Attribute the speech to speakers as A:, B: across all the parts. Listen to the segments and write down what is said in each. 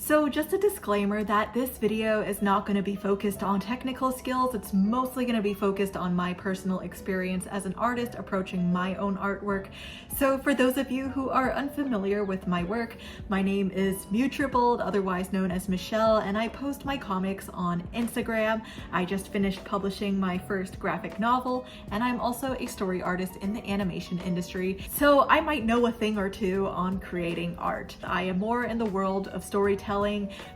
A: So just a disclaimer that this video is not going to be focused on technical skills. It's mostly going to be focused on my personal experience as an artist approaching my own artwork. So for those of you who are unfamiliar with my work, my name is Mutripled, otherwise known as Michelle, and I post my comics on Instagram. I just finished publishing my first graphic novel, and I'm also a story artist in the animation industry. So I might know a thing or two on creating art. I am more in the world of storytelling,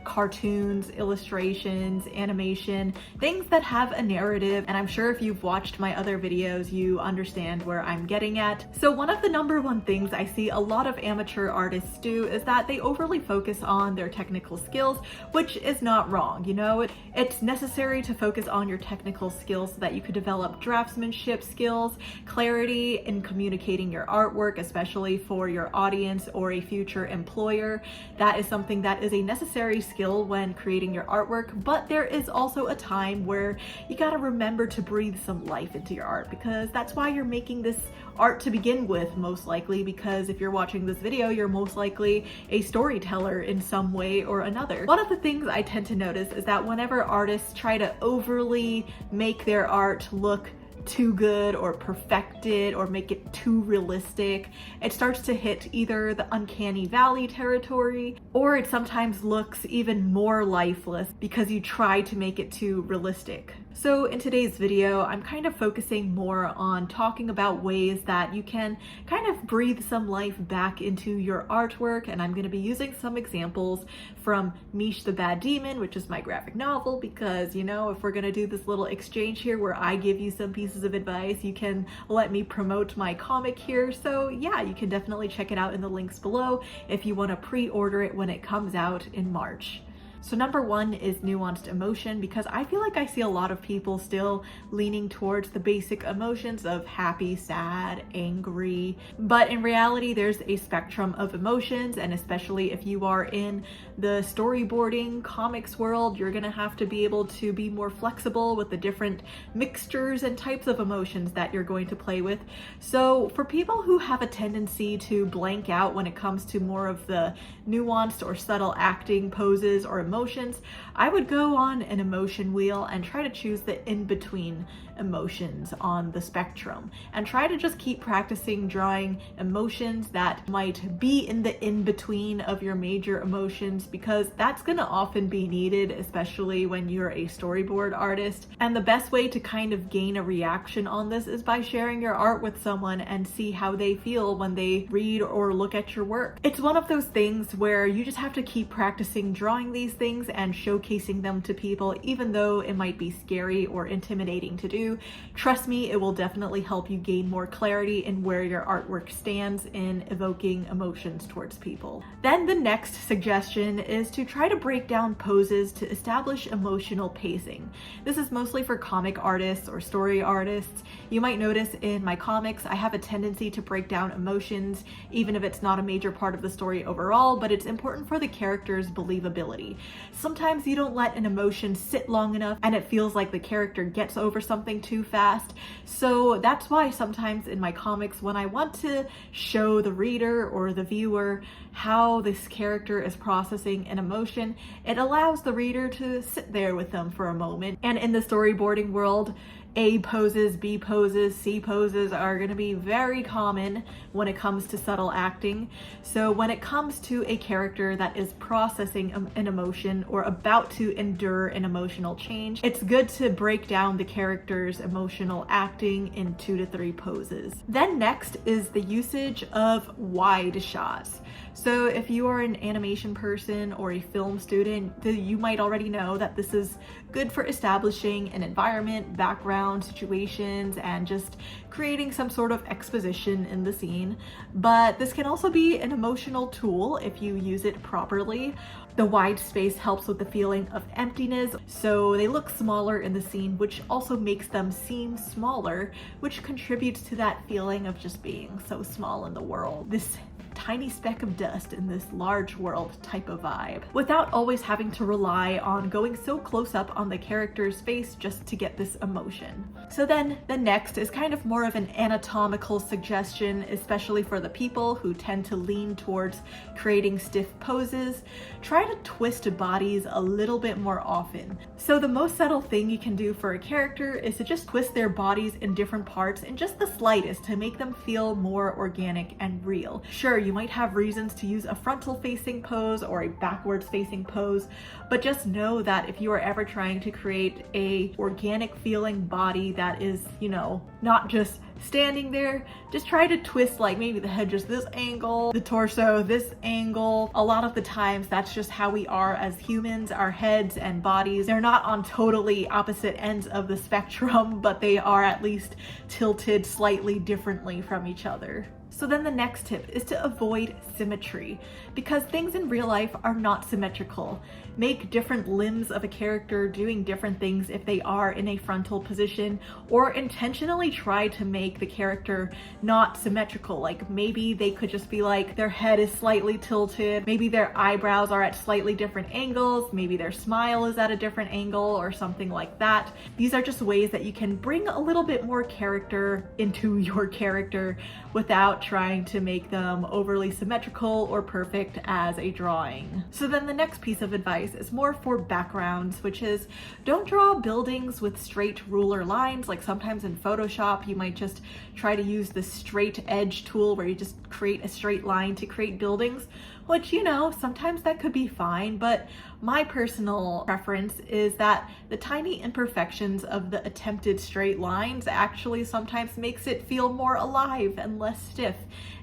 A: cartoons, illustrations, animation, things that have a narrative, and I'm sure if you've watched my other videos, you understand where I'm getting at. So one of the number one things I see a lot of amateur artists do is that they overly focus on their technical skills, which is not wrong. You know, it's necessary to focus on your technical skills so that you could develop draftsmanship skills, clarity in communicating your artwork, especially for your audience or a future employer. That is something that is a necessary skill when creating your artwork, but there is also a time where you gotta remember to breathe some life into your art, because that's why you're making this art to begin with, most likely, because if you're watching this video, you're most likely a storyteller in some way or another. One of the things I tend to notice is that whenever artists try to overly make their art look too good or perfected or make it too realistic, it starts to hit either the uncanny valley territory, or it sometimes looks even more lifeless because you try to make it too realistic. So in today's video, I'm kind of focusing more on talking about ways that you can kind of breathe some life back into your artwork, and I'm going to be using some examples from MEESH the Bad Demon, which is my graphic novel, because, you know, if we're going to do this little exchange here where I give you some pieces of advice, you can let me promote my comic here. So yeah, you can definitely check it out in the links below if you want to pre-order it when it comes out in March. So number one is nuanced emotion, because I feel like I see a lot of people still leaning towards the basic emotions of happy, sad, angry, but in reality there's a spectrum of emotions, and especially if you are in the storyboarding comics world, you're gonna have to be able to be more flexible with the different mixtures and types of emotions that you're going to play with. So for people who have a tendency to blank out when it comes to more of the nuanced or subtle acting poses or emotions, I would go on an emotion wheel and try to choose the in-between emotions on the spectrum, and try to just keep practicing drawing emotions that might be in the in-between of your major emotions, because that's gonna often be needed, especially when you're a storyboard artist. And the best way to kind of gain a reaction on this is by sharing your art with someone and see how they feel when they read or look at your work. It's one of those things where you just have to keep practicing drawing these things and showcasing them to people, even though it might be scary or intimidating to do. Trust me, it will definitely help you gain more clarity in where your artwork stands in evoking emotions towards people. Then the next suggestion is to try to break down poses to establish emotional pacing. This is mostly for comic artists or story artists. You might notice in my comics, I have a tendency to break down emotions, even if it's not a major part of the story overall, but it's important for the character's believability. Sometimes you don't let an emotion sit long enough and it feels like the character gets over something too fast. So that's why sometimes in my comics, when I want to show the reader or the viewer how this character is processing an emotion, it allows the reader to sit there with them for a moment. And in the storyboarding world, A poses, B poses, C poses are going to be very common when it comes to subtle acting. So when it comes to a character that is processing an emotion or about to endure an emotional change, it's good to break down the character's emotional acting in 2 to 3 poses. Then next is the usage of wide shots. So if you are an animation person or a film student, you might already know that this is good for establishing an environment, background, situations, and just creating some sort of exposition in the scene. But this can also be an emotional tool if you use it properly. The wide space helps with the feeling of emptiness, so they look smaller in the scene, which also makes them seem smaller, which contributes to that feeling of just being so small in the world. This tiny speck of dust in this large world type of vibe, without always having to rely on going so close up on the character's face just to get this emotion. So then the next is kind of more of an anatomical suggestion, especially for the people who tend to lean towards creating stiff poses. Try to twist bodies a little bit more often. So the most subtle thing you can do for a character is to just twist their bodies in different parts in just the slightest to make them feel more organic and real. Sure, you might have reasons to use a frontal facing pose or a backwards facing pose, but just know that if you are ever trying to create a organic feeling body that is, you know, not just standing there, just try to twist like maybe the head just this angle, the torso this angle. A lot of the times that's just how we are as humans. Our heads and bodies, they're not on totally opposite ends of the spectrum, but they are at least tilted slightly differently from each other. So then the next tip is to avoid symmetry, because things in real life are not symmetrical. Make different limbs of a character doing different things if they are in a frontal position, or intentionally try to make the character not symmetrical. Like maybe they could just be like their head is slightly tilted, maybe their eyebrows are at slightly different angles, maybe their smile is at a different angle or something like that. These are just ways that you can bring a little bit more character into your character without trying to make them overly symmetrical or perfect as a drawing. So then the next piece of advice is more for backgrounds, which is don't draw buildings with straight ruler lines. Like sometimes in Photoshop, you might just try to use the straight edge tool where you just create a straight line to create buildings, which, you know, sometimes that could be fine, but my personal preference is that the tiny imperfections of the attempted straight lines actually sometimes makes it feel more alive and less stiff.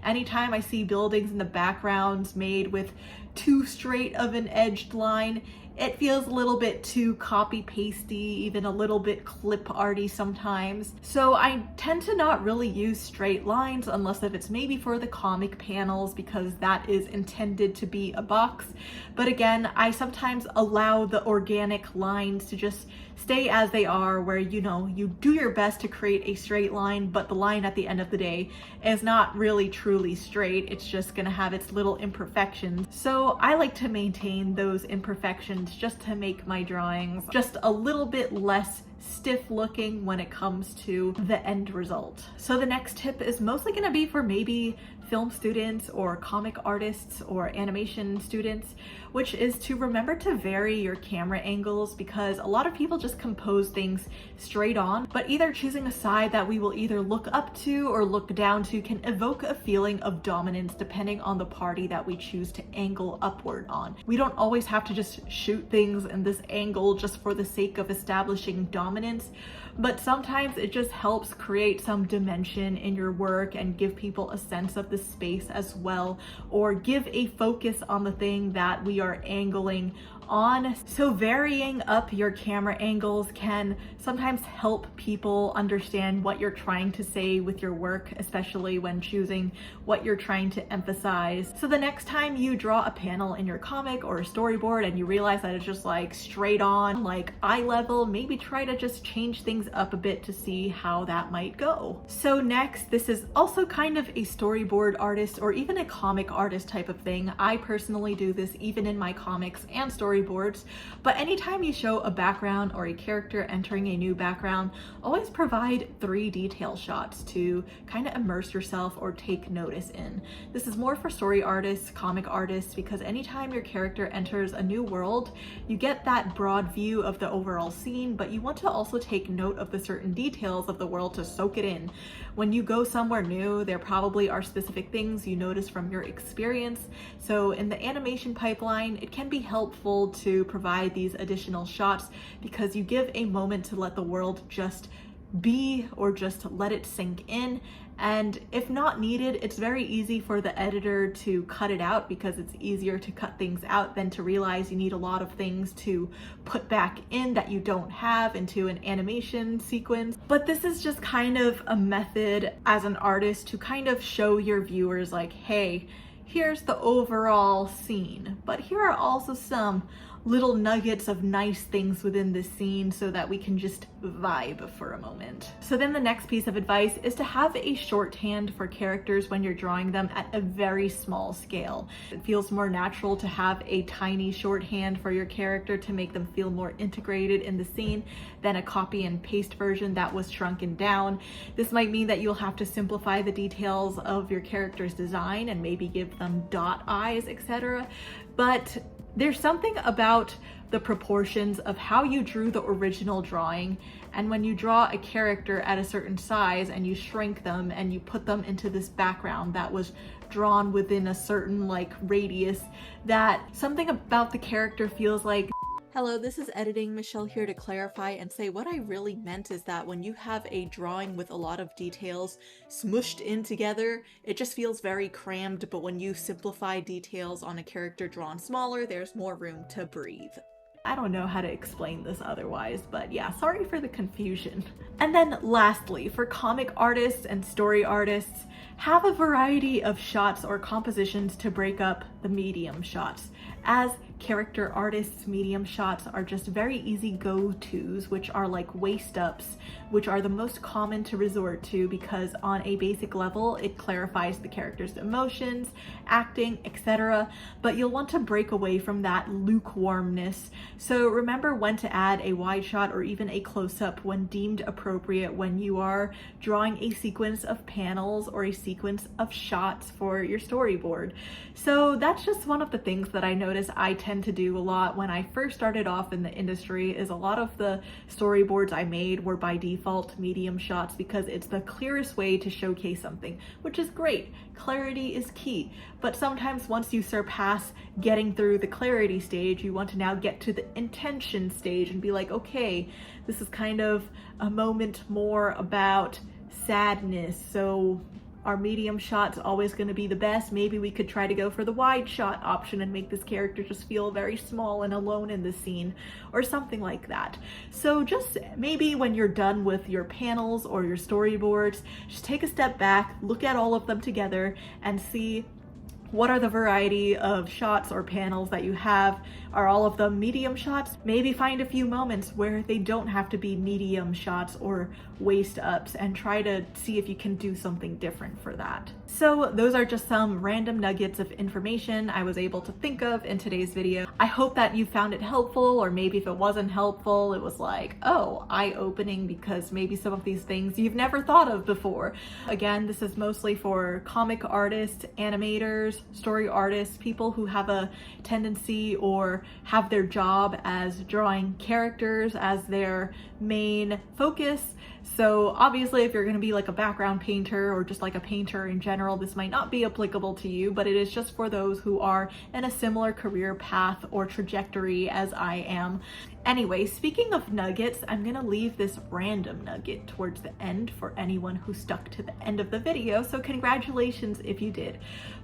A: Anytime I see buildings in the backgrounds made with too straight of an edged line, it feels a little bit too copy-pasty, even a little bit clip-arty sometimes. So I tend to not really use straight lines unless if it's maybe for the comic panels, because that is intended to be a box. But again, I sometimes allow the organic lines to just stay as they are, where, you know, you do your best to create a straight line, but the line at the end of the day is not really truly straight. It's just gonna have its little imperfections. So I like to maintain those imperfections just to make my drawings just a little bit less stiff looking when it comes to the end result. So the next tip is mostly going to be for maybe film students or comic artists or animation students, which is to remember to vary your camera angles, because a lot of people just compose things straight on, but either choosing a side that we will either look up to or look down to can evoke a feeling of dominance depending on the party that we choose to angle upward on. We don't always have to just shoot things in this angle just for the sake of establishing dominance, but sometimes it just helps create some dimension in your work and give people a sense of the space as well, or give a focus on the thing that we are angling on. So varying up your camera angles can sometimes help people understand what you're trying to say with your work, especially when choosing what you're trying to emphasize. So the next time you draw a panel in your comic or a storyboard and you realize that it's just like straight on, like eye level, maybe try to just change things up a bit to see how that might go. So next, this is also kind of a storyboard artist or even a comic artist type of thing. I personally do this even in my comics and storyboards, but anytime you show a background or a character entering a new background, always provide 3 detail shots to kind of immerse yourself or take notice in. This is more for story artists, comic artists, because anytime your character enters a new world, you get that broad view of the overall scene, but you want to also take note of the certain details of the world to soak it in. When you go somewhere new, there probably are specific things you notice from your experience. So in the animation pipeline, it can be helpful to provide these additional shots because you give a moment to let the world just be or just let it sink in. And if not needed, it's very easy for the editor to cut it out, because it's easier to cut things out than to realize you need a lot of things to put back in that you don't have into an animation sequence. But this is just kind of a method as an artist to kind of show your viewers like, hey, here's the overall scene, but here are also some little nuggets of nice things within this scene so that we can just vibe for a moment. So then the next piece of advice is to have a shorthand for characters when you're drawing them at a very small scale. It feels more natural to have a tiny shorthand for your character to make them feel more integrated in the scene than a copy and paste version that was shrunken down. This might mean that you'll have to simplify the details of your character's design and maybe give them dot eyes, etc. But there's something about the proportions of how you drew the original drawing, and when you draw a character at a certain size and you shrink them and you put them into this background that was drawn within a certain radius, that something about the character feels like. Hello, this is Editing Michelle here to clarify and say what I really meant is that when you have a drawing with a lot of details smushed in together, it just feels very crammed, but when you simplify details on a character drawn smaller, there's more room to breathe. I don't know how to explain this otherwise, but yeah, sorry for the confusion. And then lastly, for comic artists and story artists, have a variety of shots or compositions to break up the medium shots. As character artists, medium shots are just very easy go-tos, which are like waist-ups, which are the most common to resort to because on a basic level, it clarifies the character's emotions, acting, etc. But you'll want to break away from that lukewarmness. So remember when to add a wide shot or even a close-up when deemed appropriate when you are drawing a sequence of panels or a sequence of shots for your storyboard. So that's just one of the things that I notice I tend to do a lot when I first started off in the industry. Is a lot of the storyboards I made were by default medium shots because it's the clearest way to showcase something, which is great. Clarity is key, but sometimes once you surpass getting through the clarity stage, you want to now get to the intention stage and be like, okay, this is kind of a moment more about sadness, so are medium shots always going to be the best? Maybe we could try to go for the wide shot option and make this character just feel very small and alone in the scene or something like that. So just maybe when you're done with your panels or your storyboards, just take a step back, look at all of them together and see what are the variety of shots or panels that you have. Are all of them medium shots? Maybe find a few moments where they don't have to be medium shots or waist ups and try to see if you can do something different for that. So those are just some random nuggets of information I was able to think of in today's video. I hope that you found it helpful, or maybe if it wasn't helpful, it was like, oh, eye-opening, because maybe some of these things you've never thought of before. Again, this is mostly for comic artists, animators, story artists, people who have a tendency or have their job as drawing characters as their main focus. So obviously if you're going to be like a background painter or just like a painter in general, this might not be applicable to you, but it is just for those who are in a similar career path or trajectory as I am. Anyway, speaking of nuggets, I'm going to leave this random nugget towards the end for anyone who stuck to the end of the video, so congratulations if you did.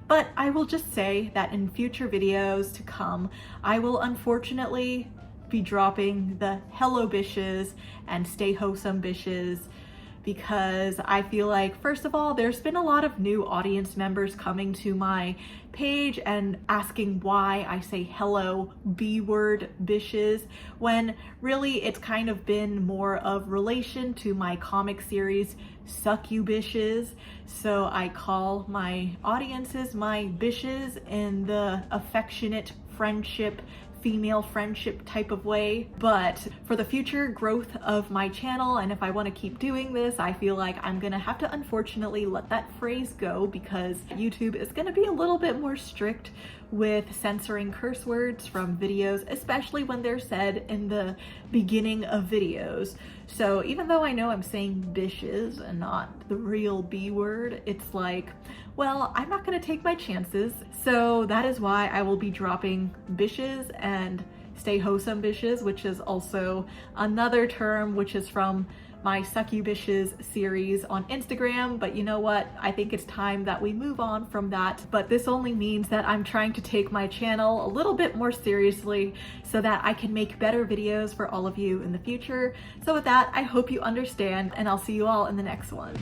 A: But I will just say that in future videos to come, I will unfortunately be dropping the hello bishes and stay wholesome bishes, because I feel like, first of all, there's been a lot of new audience members coming to my page and asking why I say hello B-word bishes, when really it's kind of been more of relation to my comic series Suck You Bishes. So I call my audiences my bishes in the affectionate friendship, female friendship type of way. But for the future growth of my channel, and if I want to keep doing this, I feel like I'm gonna have to unfortunately let that phrase go, because YouTube is gonna be a little bit more strict with censoring curse words from videos, especially when they're said in the beginning of videos. So even though I know I'm saying bishes and not the real B word, it's like, well, I'm not gonna take my chances. So that is why I will be dropping bishes and stay wholesome bishes, which is also another term which is from my Suck You Bishes series on Instagram. But you know what? I think it's time that we move on from that. But this only means that I'm trying to take my channel a little bit more seriously so that I can make better videos for all of you in the future. So with that, I hope you understand, and I'll see you all in the next one.